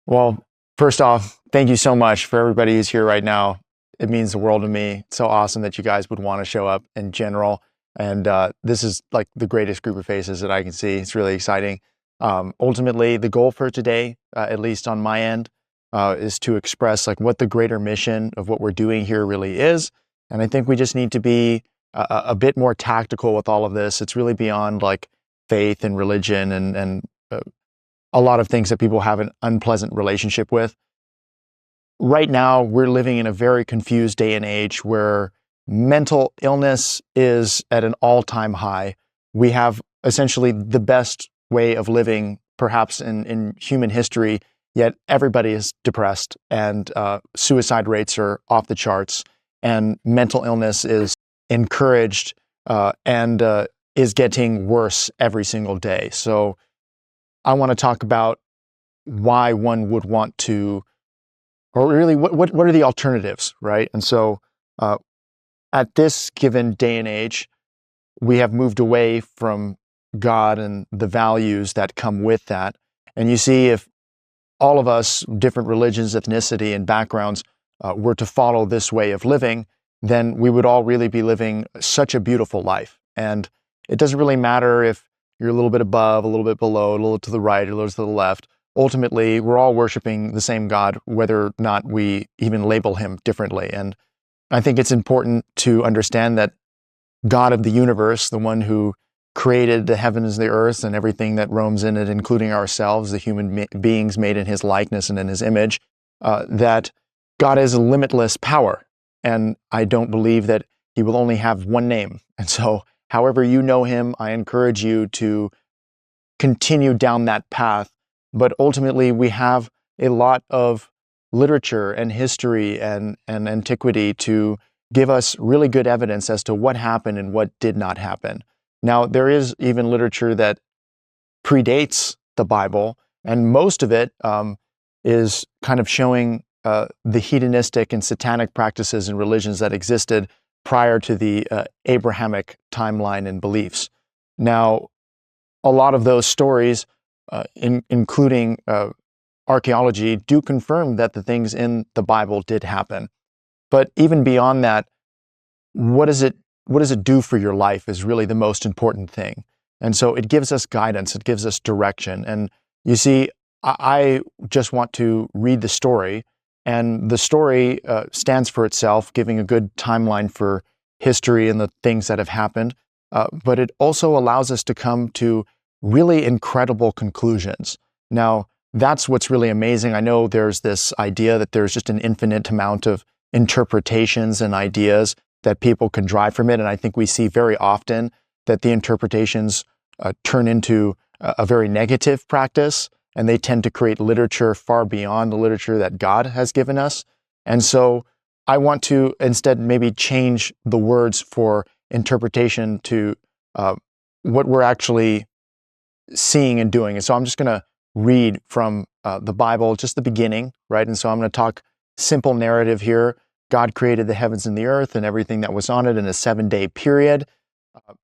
Well, first off, thank you so much for everybody who's here right now. It means the world to me. It's so awesome that you guys would want to show up in general. And this is like the greatest group of faces that I can see. It's really exciting. Ultimately, the goal for today, at least on my end, is to express like what the greater mission of what we're doing here really is. And I think we just need to be a bit more tactical with all of this. It's really beyond like faith and religion and a lot of things that people have an unpleasant relationship with. Right now, we're living in a very confused day and age where mental illness is at an all-time high. We have essentially the best way of living, perhaps in human history, yet everybody is depressed and suicide rates are off the charts, and mental illness is encouraged and is getting worse every single day. So I want to talk about why one would want to, or really what are the alternatives, right? And so at this given day and age, we have moved away from God and the values that come with that. And you see, if all of us, different religions, ethnicity, and backgrounds, were to follow this way of living, then we would all really be living such a beautiful life. And it doesn't really matter if you're a little bit above, a little bit below, a little to the right, a little to the left. Ultimately, we're all worshiping the same God, whether or not we even label him differently. And I think it's important to understand that God of the universe, the one who created the heavens, the earth, and everything that roams in it, including ourselves, the human beings made in his likeness and in his image, that God is a limitless power. And I don't believe that he will only have one name. And so however you know him, I encourage you to continue down that path. But ultimately, we have a lot of literature and history and antiquity to give us really good evidence as to what happened and what did not happen. Now, there is even literature that predates the Bible, and most of it is kind of showing the hedonistic and satanic practices and religions that existed prior to the Abrahamic timeline and beliefs. Now, a lot of those stories, including archaeology, do confirm that the things in the Bible did happen. But even beyond that, what does it do for your life is really the most important thing. And so it gives us guidance, it gives us direction. And you see, I just want to read the story, and the story stands for itself, giving a good timeline for history and the things that have happened. But it also allows us to come to really incredible conclusions. Now, that's what's really amazing. I know there's this idea that there's just an infinite amount of interpretations and ideas that people can drive from it. And I think we see very often that the interpretations turn into a very negative practice, and they tend to create literature far beyond the literature that God has given us. And so I want to instead maybe change the words for interpretation to what we're actually seeing and doing. And so I'm just going to read from the Bible, just the beginning, right? And so I'm going to talk simple narrative here. God created the heavens and the earth and everything that was on it in a 7-day period.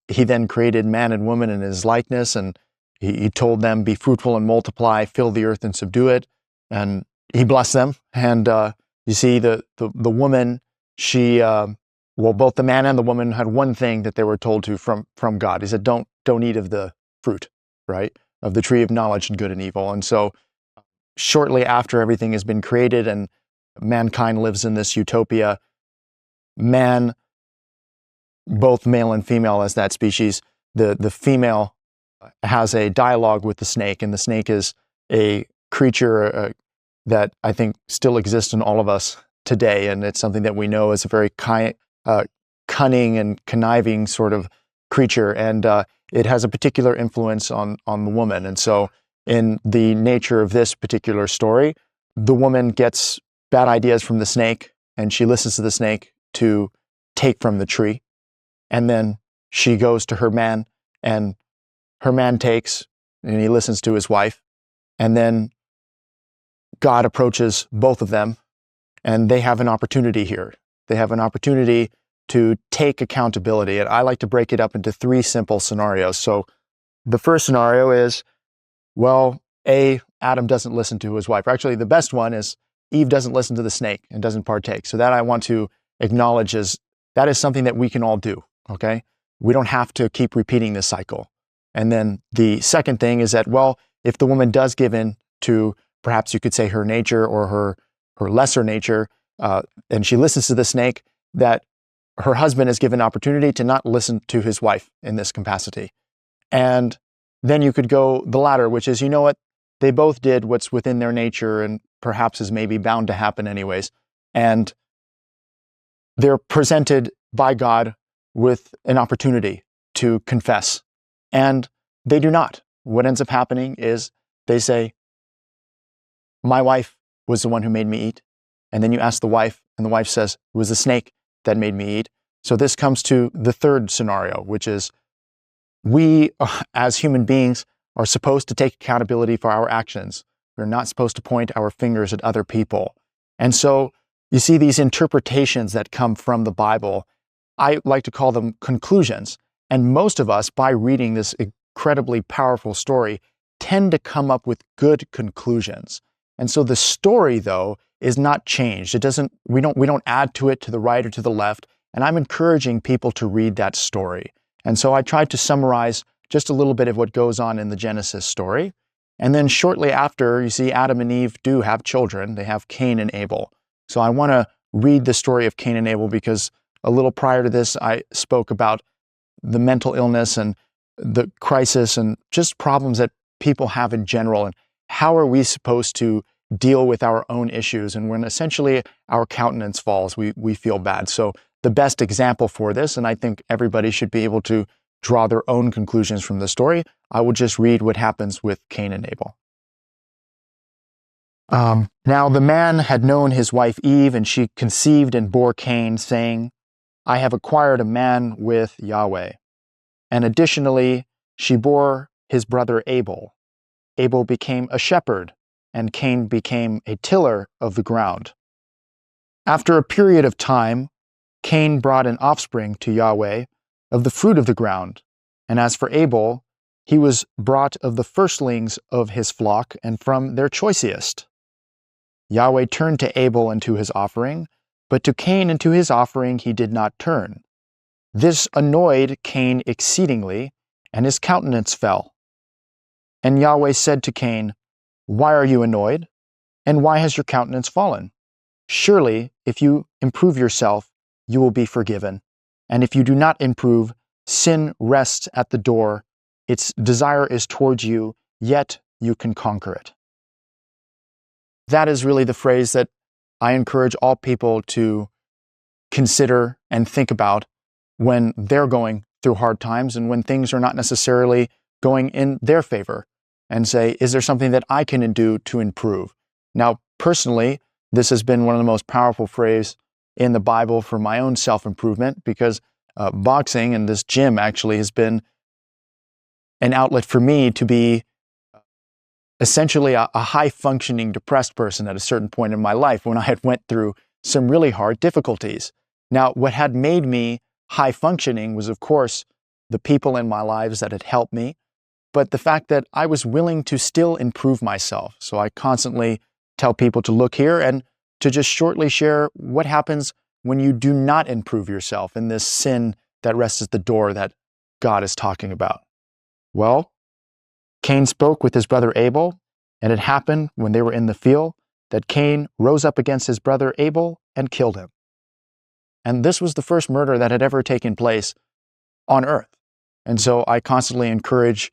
He then created man and woman in his likeness, and he told them, be fruitful and multiply, fill the earth and subdue it. And he blessed them. And you see the woman, she, both the man and the woman had one thing that they were told to from God. He said, don't eat of the fruit, right? Of the tree of knowledge and good and evil. And so shortly after everything has been created and mankind lives in this utopia, man, both male and female as that species, the female has a dialogue with the snake, and the snake is a creature that I think still exists in all of us today, and it's something that we know is a very cunning and conniving sort of creature, and it has a particular influence on the woman. And so in the nature of this particular story, the woman gets bad ideas from the snake, and she listens to the snake to take from the tree, and then she goes to her man, and her man takes, and he listens to his wife, and then God approaches both of them, and they have an opportunity here. They have an opportunity to take accountability. And I like to break it up into 3 simple scenarios. So the first scenario is, well, Adam doesn't listen to his wife. Or actually, the best one is Eve doesn't listen to the snake and doesn't partake. So that I want to acknowledge as that is something that we can all do, okay? We don't have to keep repeating this cycle. And then the second thing is that, well, if the woman does give in to, perhaps you could say, her nature or her lesser nature, and she listens to the snake, that her husband is given opportunity to not listen to his wife in this capacity. And then you could go the latter, which is, you know what? They both did what's within their nature and perhaps is maybe bound to happen anyways. And they're presented by God with an opportunity to confess. And they do not. What ends up happening is they say, my wife was the one who made me eat. And then you ask the wife, and the wife says, it was the snake that made me eat. So this comes to the third scenario, which is we, as human beings, are supposed to take accountability for our actions. We're not supposed to point our fingers at other people. And so you see these interpretations that come from the Bible. I like to call them conclusions. And most of us, by reading this incredibly powerful story, tend to come up with good conclusions. And so the story, though, is not changed. It doesn't, we don't add to it to the right or to the left. And I'm encouraging people to read that story. And so I tried to summarize just a little bit of what goes on in the Genesis story. And then shortly after, you see Adam and Eve do have children. They have Cain and Abel. So I want to read the story of Cain and Abel because a little prior to this, I spoke about the mental illness and the crisis and just problems that people have in general. And how are we supposed to deal with our own issues? And when essentially our countenance falls, we feel bad. So the best example for this, and I think everybody should be able to draw their own conclusions from the story, I will just read what happens with Cain and Abel. Now the man had known his wife Eve, and she conceived and bore Cain, saying, I have acquired a man with Yahweh. And additionally, she bore his brother Abel. Abel became a shepherd, and Cain became a tiller of the ground. After a period of time, Cain brought an offspring to Yahweh of the fruit of the ground. And as for Abel, he was brought of the firstlings of his flock and from their choicest. Yahweh turned to Abel and to his offering, but to Cain and to his offering he did not turn. This annoyed Cain exceedingly, and his countenance fell. And Yahweh said to Cain, Why are you annoyed? And why has your countenance fallen? Surely, if you improve yourself, you will be forgiven. And if you do not improve, sin rests at the door. Its desire is towards you, yet you can conquer it. That is really the phrase that I encourage all people to consider and think about when they're going through hard times and when things are not necessarily going in their favor, and say, is there something that I can do to improve? Now, personally, this has been one of the most powerful phrases in the Bible for my own self-improvement, because boxing and this gym actually has been an outlet for me to be essentially a high-functioning depressed person at a certain point in my life when I had went through some really hard difficulties. Now, what had made me high-functioning was, of course, the people in my lives that had helped me, but the fact that I was willing to still improve myself. So I constantly tell people to look here and to just shortly share what happens when you do not improve yourself in this sin that rests at the door that God is talking about. Well, Cain spoke with his brother Abel, and it happened when they were in the field that Cain rose up against his brother Abel and killed him. And this was the first murder that had ever taken place on earth. And so I constantly encourage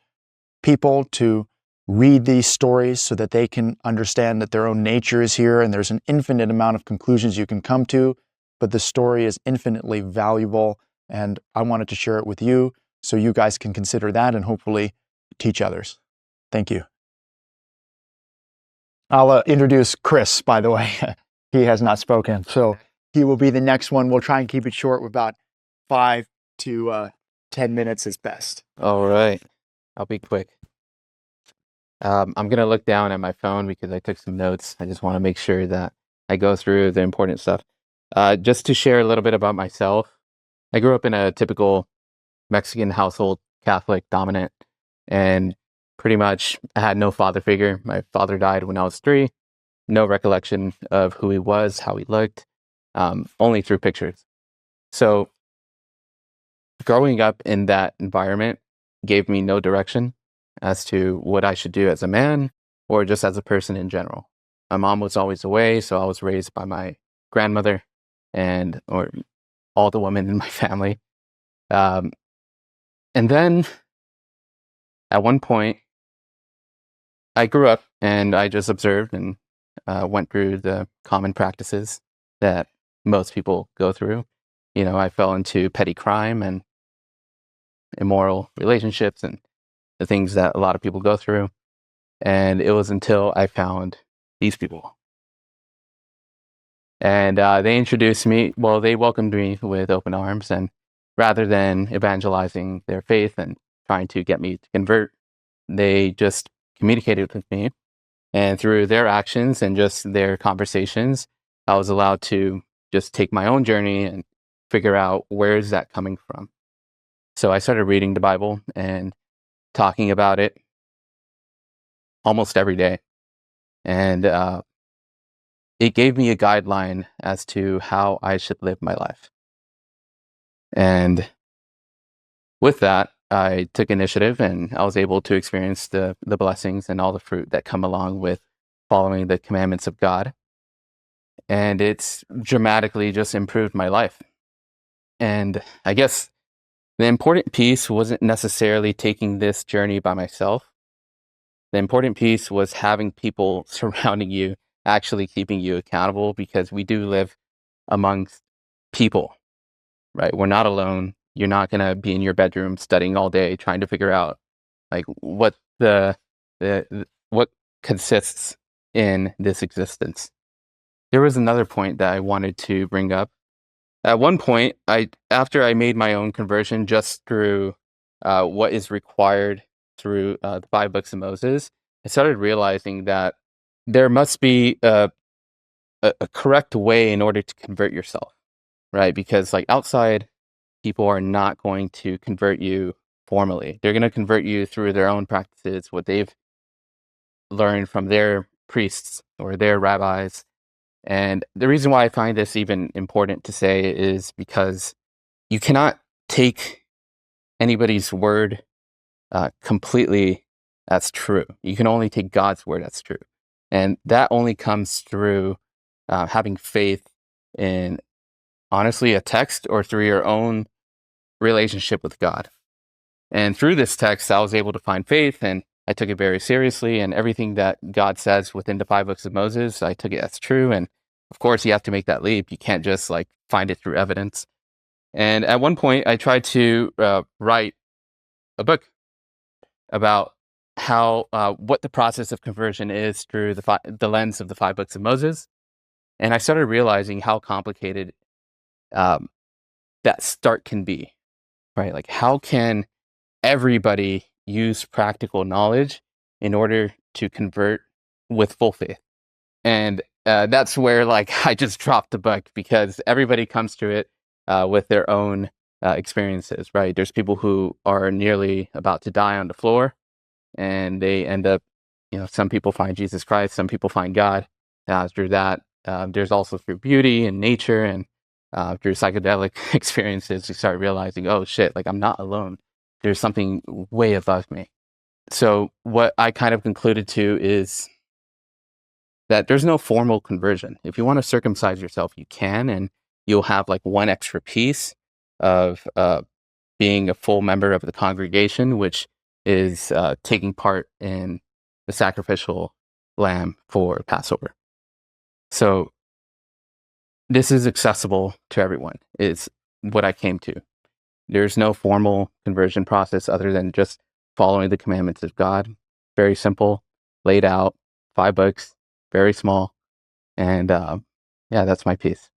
people to read these stories so that they can understand that their own nature is here and there's an infinite amount of conclusions you can come to, but the story is infinitely valuable, and I wanted to share it with you so you guys can consider that and hopefully teach others. Thank you. I'll introduce Chris, by the way. He has not spoken, so he will be the next one. We'll try and keep it short with about 5 to 10 minutes is best. All right. I'll be quick. I'm going to look down at my phone because I took some notes. I just want to make sure that I go through the important stuff. Just to share a little bit about myself, I grew up in a typical Mexican household, Catholic dominant, and pretty much I had no father figure. My father died when I was 3. No recollection of who he was, how he looked, only through pictures. So growing up in that environment gave me no direction as to what I should do as a man or just as a person in general. My mom was always away, so I was raised by my grandmother or all the women in my family. And then at one point, I grew up and I just observed and went through the common practices that most people go through. I fell into petty crime and immoral relationships and the things that a lot of people go through. And it was until I found these people. And they introduced me, they welcomed me with open arms. And rather than evangelizing their faith and trying to get me to convert, they just communicated with me. And through their actions and just their conversations, I was allowed to just take my own journey and figure out where is that coming from. So I started reading the Bible and talking about it almost every day. And it gave me a guideline as to how I should live my life. And with that, I took initiative and I was able to experience the blessings and all the fruit that come along with following the commandments of God. And it's dramatically just improved my life. And I guess the important piece wasn't necessarily taking this journey by myself. The important piece was having people surrounding you, actually keeping you accountable, because we do live amongst people, right? We're not alone. You're not going to be in your bedroom studying all day, trying to figure out like what what consists in this existence. There was another point that I wanted to bring up. At one point, after I made my own conversion just through what is required through the 5 books of Moses, I started realizing that there must be a correct way in order to convert yourself, right? Because like outside, people are not going to convert you formally. They're going to convert you through their own practices, what they've learned from their priests or their rabbis. And the reason why I find this even important to say is because you cannot take anybody's word completely as true. You can only take God's word as true. And that only comes through having faith in, honestly, a text or through your own relationship with God. And through this text, I was able to find faith, and I took it very seriously. And everything that God says within the 5 books of Moses, I took it as true. And of course, you have to make that leap. You can't just like find it through evidence. And at one point, I tried to write a book about how what the process of conversion is through the lens of the 5 books of Moses. And I started realizing how complicated that start can be, right? Like, how can everybody use practical knowledge in order to convert with full faith? And that's where like I just dropped the book, because everybody comes to it with their own experiences, right? There's people who are nearly about to die on the floor, and they end up, some people find Jesus Christ, some people find God through that. There's also through beauty and nature and through psychedelic experiences, you start realizing, oh shit, like I'm not alone. There's something way above me. So what I kind of concluded to is that there's no formal conversion. If you want to circumcise yourself, you can, and you'll have like one extra piece of being a full member of the congregation, which is taking part in the sacrificial lamb for Passover. So this is accessible to everyone, is what I came to. There's no formal conversion process other than just following the commandments of God. Very simple, laid out, 5 books, very small. And yeah, that's my piece.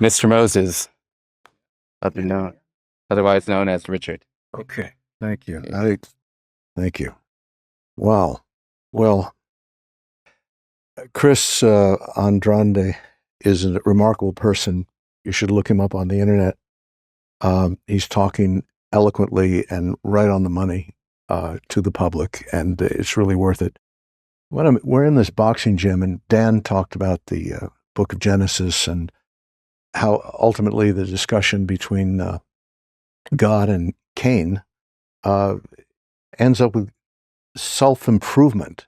Mr. Moses, otherwise known as Richard. Okay, thank you. Thank you. Wow. Well, Chris Andrande is a remarkable person. You should look him up on the internet. He's talking eloquently and right on the money to the public, and it's really worth it. We're in this boxing gym, and Dan talked about the book of Genesis and how ultimately the discussion between God and Cain ends up with self-improvement,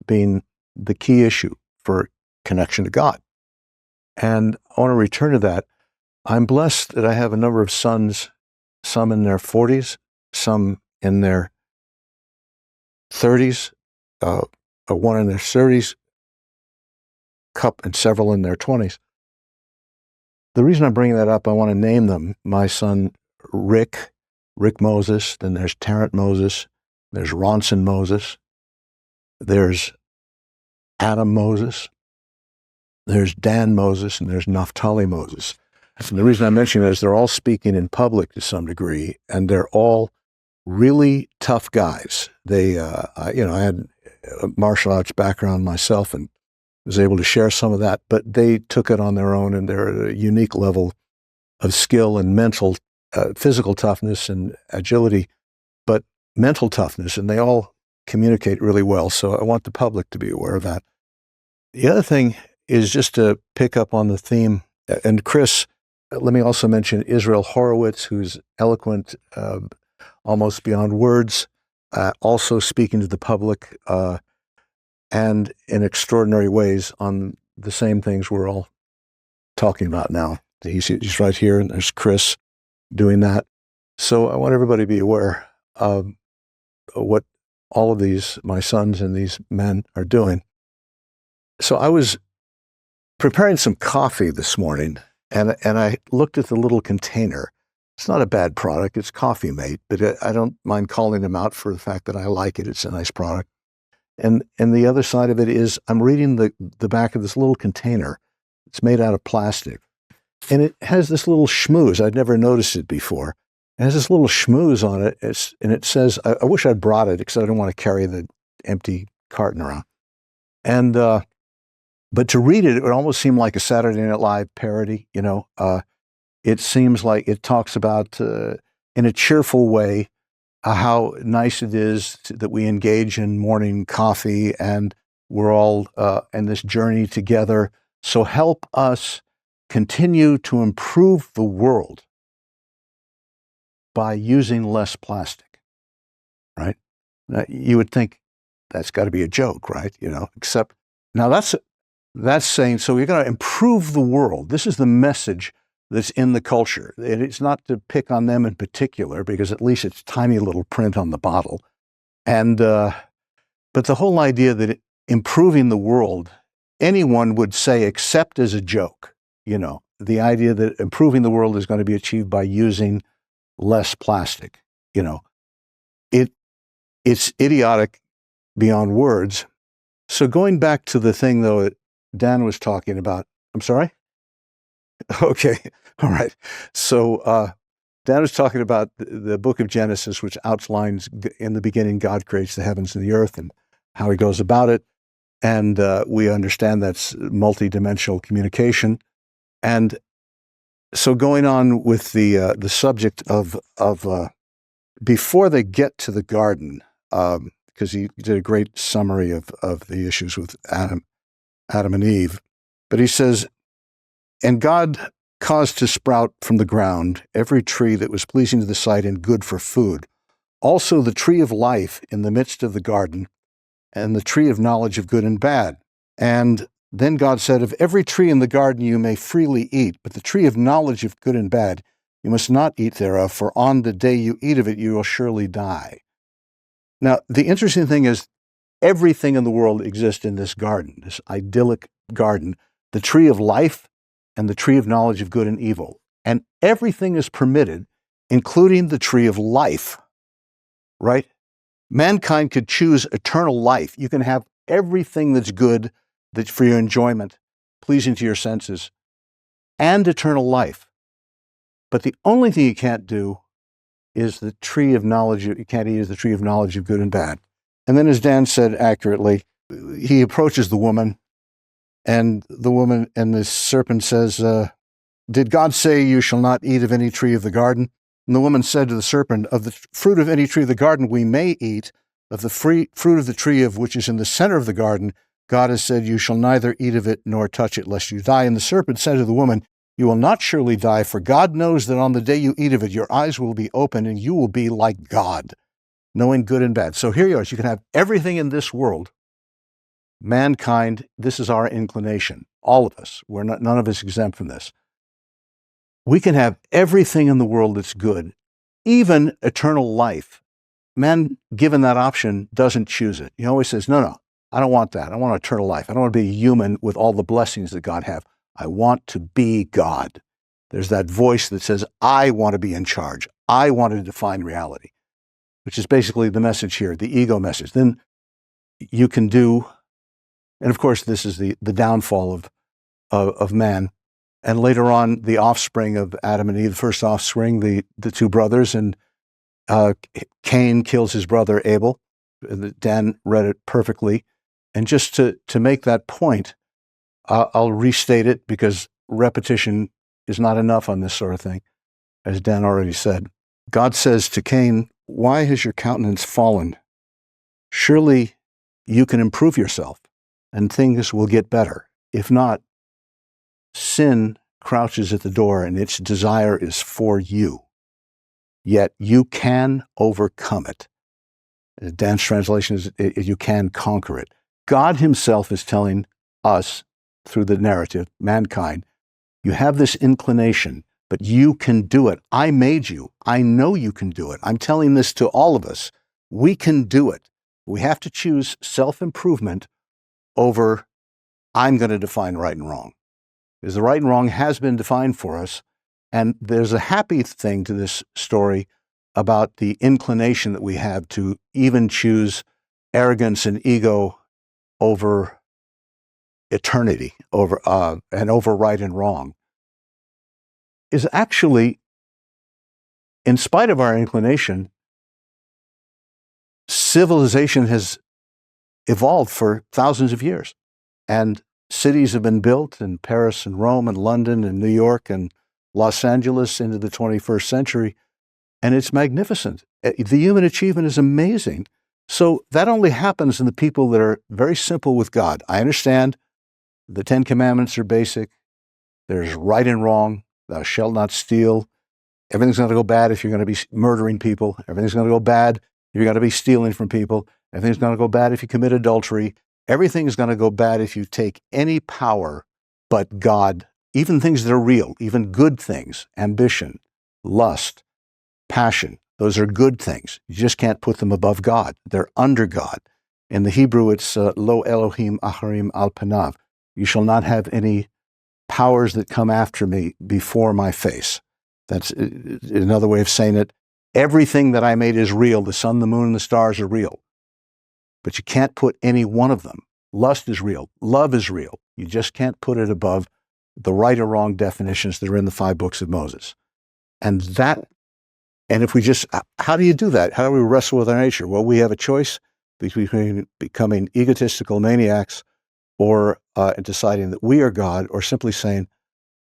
being the key issue for connection to God. And I want to return to that. I'm blessed that I have a number of sons, some in their 40s, some in their 30s, one in their 30s, and several in their 20s. The reason I'm bringing that up, I want to name them. My son, Rick Moses, then there's Terrence Moses, there's Ronson Moses, there's Adam Moses, there's Dan Moses, and there's Naphtali Moses. And the reason I mention that is they're all speaking in public to some degree, and they're all really tough guys. They, I had a martial arts background myself and was able to share some of that, but they took it on their own, and they're at a unique level of skill and mental, physical toughness and agility, but mental toughness, and they all communicate really well. So I want the public to be aware of that. The other thing is just to pick up on the theme, and Chris, let me also mention Israel Horowitz, who's eloquent, almost beyond words, also speaking to the public, and in extraordinary ways on the same things we're all talking about now. He's right here, and there's Chris doing that. So I want everybody to be aware of what all of these, my sons and these men, are doing. So I was preparing some coffee this morning, and I looked at the little container. It's not a bad product. It's Coffee Mate, but I don't mind calling them out for the fact that I like it. It's a nice product. And the other side of it is I'm reading the back of this little container. It's made out of plastic. And it has this little schmooze. I'd never noticed it before. It has this little schmooze on it. And it says, I wish I'd brought it because I didn't want to carry the empty carton around. And but to read it, it would almost seem like a Saturday Night Live parody. It seems like it talks about, in a cheerful way, how nice it is that we engage in morning coffee and we're all in this journey together. So help us continue to improve the world by using less plastic, right? Now, you would think that's got to be a joke, right? Except now that's saying, so you're going to improve the world. This is the message that's in the culture. It's not to pick on them in particular, because at least it's tiny little print on the bottle. And, but the whole idea that improving the world, anyone would say, except as a joke, the idea that improving the world is going to be achieved by using less plastic, it's idiotic beyond words. So going back to the thing, though, that Dan was talking about, I'm sorry? Okay. All right. So Dan was talking about the book of Genesis, which outlines in the beginning, God creates the heavens and the earth and how he goes about it. And we understand that's multidimensional communication. And so going on with the subject of before they get to the garden, because he did a great summary of the issues with Adam and Eve. But he says, and God caused to sprout from the ground every tree that was pleasing to the sight and good for food. Also the tree of life in the midst of the garden, and the tree of knowledge of good and bad. And then God said, of every tree in the garden you may freely eat, but the tree of knowledge of good and bad you must not eat thereof, for on the day you eat of it you will surely die. Now, the interesting thing is, everything in the world exists in this garden, this idyllic garden, the tree of life and the tree of knowledge of good and evil. And everything is permitted, including the tree of life, right? Mankind could choose eternal life. You can have everything that's good, that's for your enjoyment, pleasing to your senses, and eternal life. But the only thing you can't do is the tree of knowledge. You can't eat is the tree of knowledge of good and bad. And then, as Dan said accurately, he approaches the woman, and the serpent says, did God say you shall not eat of any tree of the garden? And the woman said to the serpent, of the fruit of any tree of the garden we may eat, of the fruit of the tree of which is in the center of the garden, God has said, you shall neither eat of it nor touch it, lest you die. And the serpent said to the woman, you will not surely die, for God knows that on the day you eat of it, your eyes will be open and you will be like God, knowing good and bad. So here you are. You can have everything in this world. Mankind, this is our inclination. All of us. None of us exempt from this. We can have everything in the world that's good, even eternal life. Man, given that option, doesn't choose it. He always says, no, I don't want that. I want eternal life. I don't want to be a human with all the blessings that God has. I want to be God. There's that voice that says, I want to be in charge. I want to define reality, which is basically the message here, the ego message. Then you can do, and of course, this is the downfall of man. And later on, the offspring of Adam and Eve, the first offspring, the two brothers, and Cain kills his brother Abel. Dan read it perfectly. And just to make that point, I'll restate it because repetition is not enough on this sort of thing, as Dan already said. God says to Cain, why has your countenance fallen? Surely you can improve yourself and things will get better. If not, sin crouches at the door and its desire is for you. Yet you can overcome it. Dan's translation is you can conquer it. God himself is telling us through the narrative, mankind, you have this inclination, but you can do it. I made you. I know you can do it. I'm telling this to all of us. We can do it. We have to choose self-improvement over I'm going to define right and wrong. Because the right and wrong has been defined for us. And there's a happy thing to this story about the inclination that we have to even choose arrogance and ego over eternity, over right and wrong, is actually, in spite of our inclination, civilization has evolved for thousands of years. And cities have been built in Paris and Rome and London and New York and Los Angeles into the 21st century. And it's magnificent. The human achievement is amazing. So that only happens in the people that are very simple with God. I understand the 10 Commandments are basic. There's right and wrong. Thou shalt not steal. Everything's going to go bad if you're going to be murdering people. Everything's going to go bad if you're going to be stealing from people. Everything's going to go bad if you commit adultery. Everything is going to go bad if you take any power but God, even things that are real, even good things, ambition, lust, passion. Those are good things. You just can't put them above God. They're under God. In the Hebrew, it's lo Elohim acharim al panav. You shall not have any powers that come after me before my face. That's another way of saying it. Everything that I made is real. The sun, the moon, and the stars are real. But you can't put any one of them. Lust is real. Love is real. You just can't put it above the right or wrong definitions that are in the 5 books of Moses. And if we just, how do you do that? How do we wrestle with our nature? Well, we have a choice between becoming egotistical maniacs or deciding that we are God, or simply saying,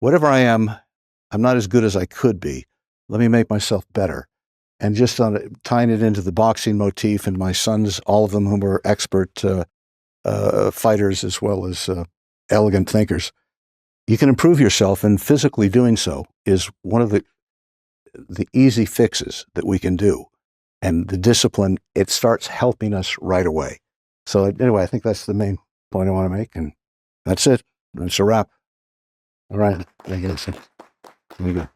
whatever I am, I'm not as good as I could be. Let me make myself better. And just tying it into the boxing motif, and my sons, all of them whom are expert fighters as well as elegant thinkers, you can improve yourself, and physically doing so is one of the easy fixes that we can do. And the discipline, it starts helping us right away. So anyway, I think that's the main point I want to make, and that's it. That's a wrap. All right. Thank you. Here we go.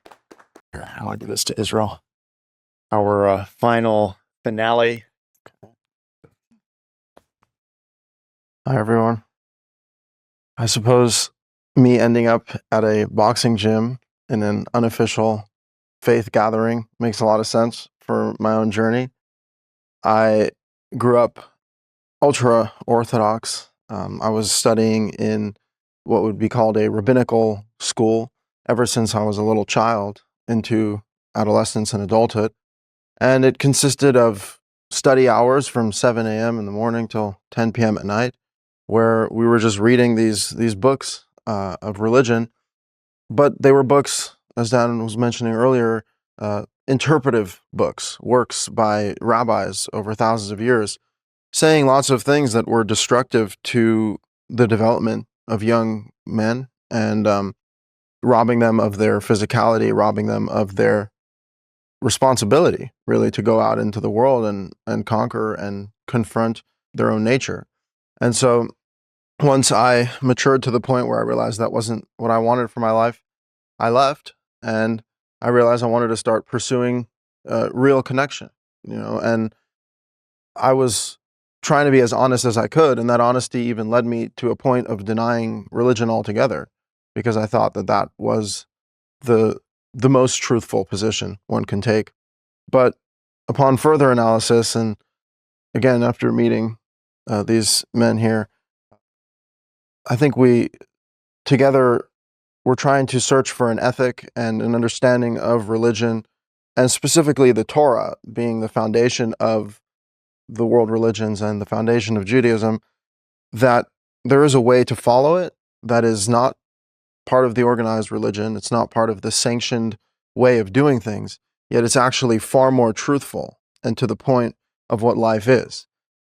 I want to give this to Israel. Our final finale. Hi, everyone. I suppose me ending up at a boxing gym in an unofficial faith gathering makes a lot of sense for my own journey. I grew up ultra Orthodox. I was studying in what would be called a rabbinical school ever since I was a little child into adolescence and adulthood. And it consisted of study hours from 7 a.m. in the morning till 10 p.m. at night, where we were just reading these books of religion. But they were books, as Dan was mentioning earlier, interpretive books, works by rabbis over thousands of years, saying lots of things that were destructive to the development of young men and robbing them of their physicality, robbing them of their responsibility, really, to go out into the world and conquer and confront their own nature. And so once I matured to the point where I realized that wasn't what I wanted for my life, I left, and I realized I wanted to start pursuing real connection, and I was trying to be as honest as I could, and that honesty even led me to a point of denying religion altogether, because I thought that that was the most truthful position one can take. But upon further analysis, and again after meeting these men here, I think we together we're trying to search for an ethic and an understanding of religion, and specifically the Torah being the foundation of the world religions and the foundation of Judaism, that there is a way to follow it that is not part of the organized religion. It's not part of the sanctioned way of doing things, yet it's actually far more truthful and to the point of what life is.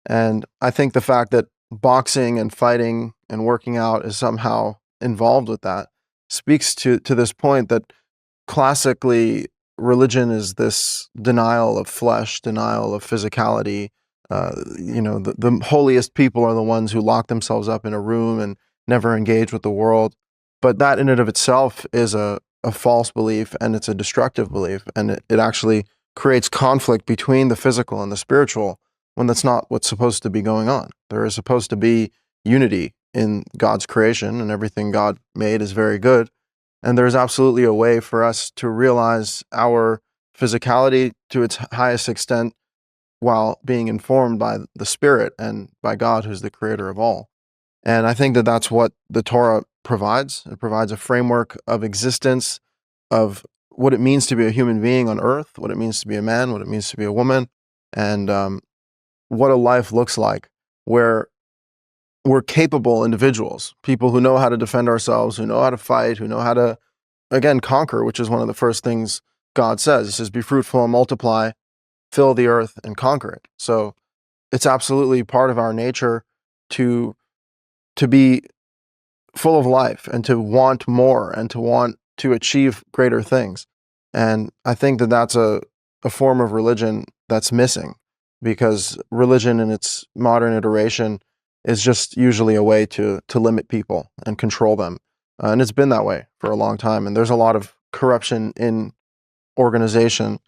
And I think the fact that boxing and fighting and working out is somehow involved with that speaks to this point that classically religion is this denial of flesh, denial of physicality. The holiest people are the ones who lock themselves up in a room and never engage with the world. But that in and of itself is a false belief, and it's a destructive belief, and it actually creates conflict between the physical and the spiritual when that's not what's supposed to be going on. There is supposed to be unity in God's creation, and everything God made is very good. And there's absolutely a way for us to realize our physicality to its highest extent while being informed by the Spirit and by God, who's the creator of all. And I think that that's what the Torah provides. It provides a framework of existence, of what it means to be a human being on earth, what it means to be a man, what it means to be a woman, and what a life looks like where we're capable individuals, people who know how to defend ourselves, who know how to fight, who know how to, again, conquer, which is one of the first things God says. He says, be fruitful and multiply, fill the earth and conquer it. So it's absolutely part of our nature to be full of life and to want more and to want to achieve greater things. And I think that that's a form of religion that's missing, because religion in its modern iteration is just usually a way to limit people and control them. And it's been that way for a long time. And there's a lot of corruption in organization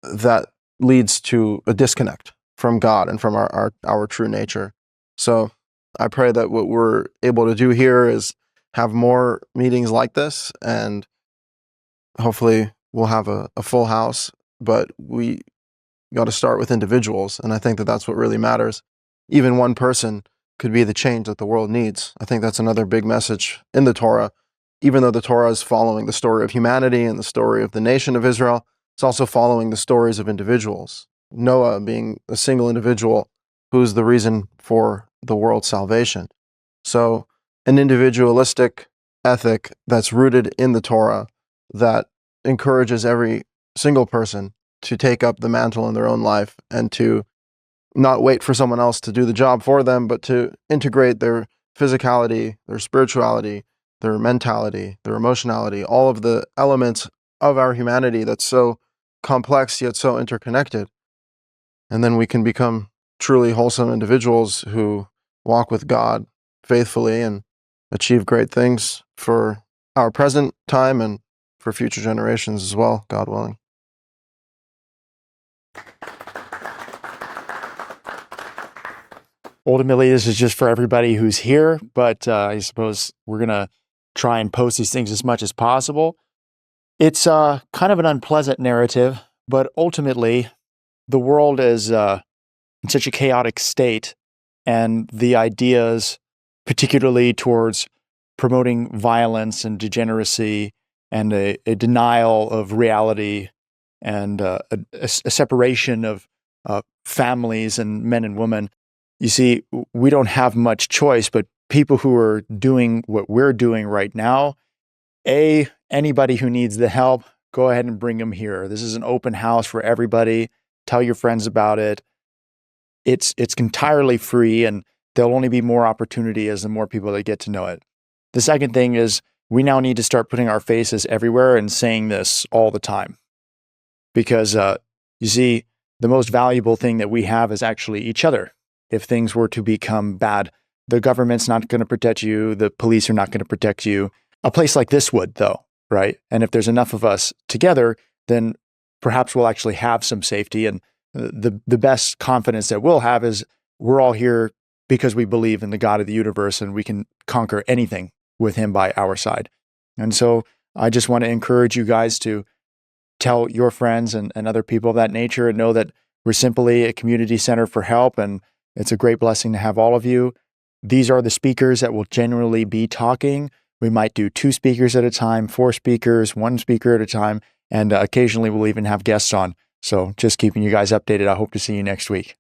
that leads to a disconnect from God and from our true nature. So I pray that what we're able to do here is have more meetings like this, and hopefully we'll have a full house, but we got to start with individuals. And I think that that's what really matters. Even one person could be the change that the world needs. I think that's another big message in the Torah. Even though the Torah is following the story of humanity and the story of the nation of Israel, it's also following the stories of individuals. Noah being a single individual who's the reason for the world's salvation. So an individualistic ethic that's rooted in the Torah that encourages every single person to take up the mantle in their own life and to not wait for someone else to do the job for them, but to integrate their physicality, their spirituality, their mentality, their emotionality, all of the elements of our humanity that's so complex yet so interconnected. And then we can become truly wholesome individuals who walk with God faithfully and achieve great things for our present time and for future generations as well, God willing. Ultimately, this is just for everybody who's here, but I suppose we're going to try and post these things as much as possible. It's kind of an unpleasant narrative, but ultimately, the world is in such a chaotic state, and the ideas, particularly towards promoting violence and degeneracy and a denial of reality and a separation of families and men and women. You see, we don't have much choice, but people who are doing what we're doing right now, Anybody who needs the help, go ahead and bring them here. This is an open house for everybody. Tell your friends about it. It's entirely free, and there'll only be more opportunity as the more people that get to know it. The second thing is we now need to start putting our faces everywhere and saying this all the time. Because you see, the most valuable thing that we have is actually each other. If things were to become bad, the government's not going to protect you. The police are not going to protect you. A place like this would, though, right? And if there's enough of us together, then perhaps we'll actually have some safety. And the best confidence that we'll have is we're all here because we believe in the God of the universe, and we can conquer anything with him by our side. And so I just want to encourage you guys to tell your friends and other people of that nature, and know that we're simply a community center for help. And it's a great blessing to have all of you. These are the speakers that will generally be talking. We might do 2 speakers at a time, 4 speakers, 1 speaker at a time, and occasionally we'll even have guests on. So just keeping you guys updated. I hope to see you next week.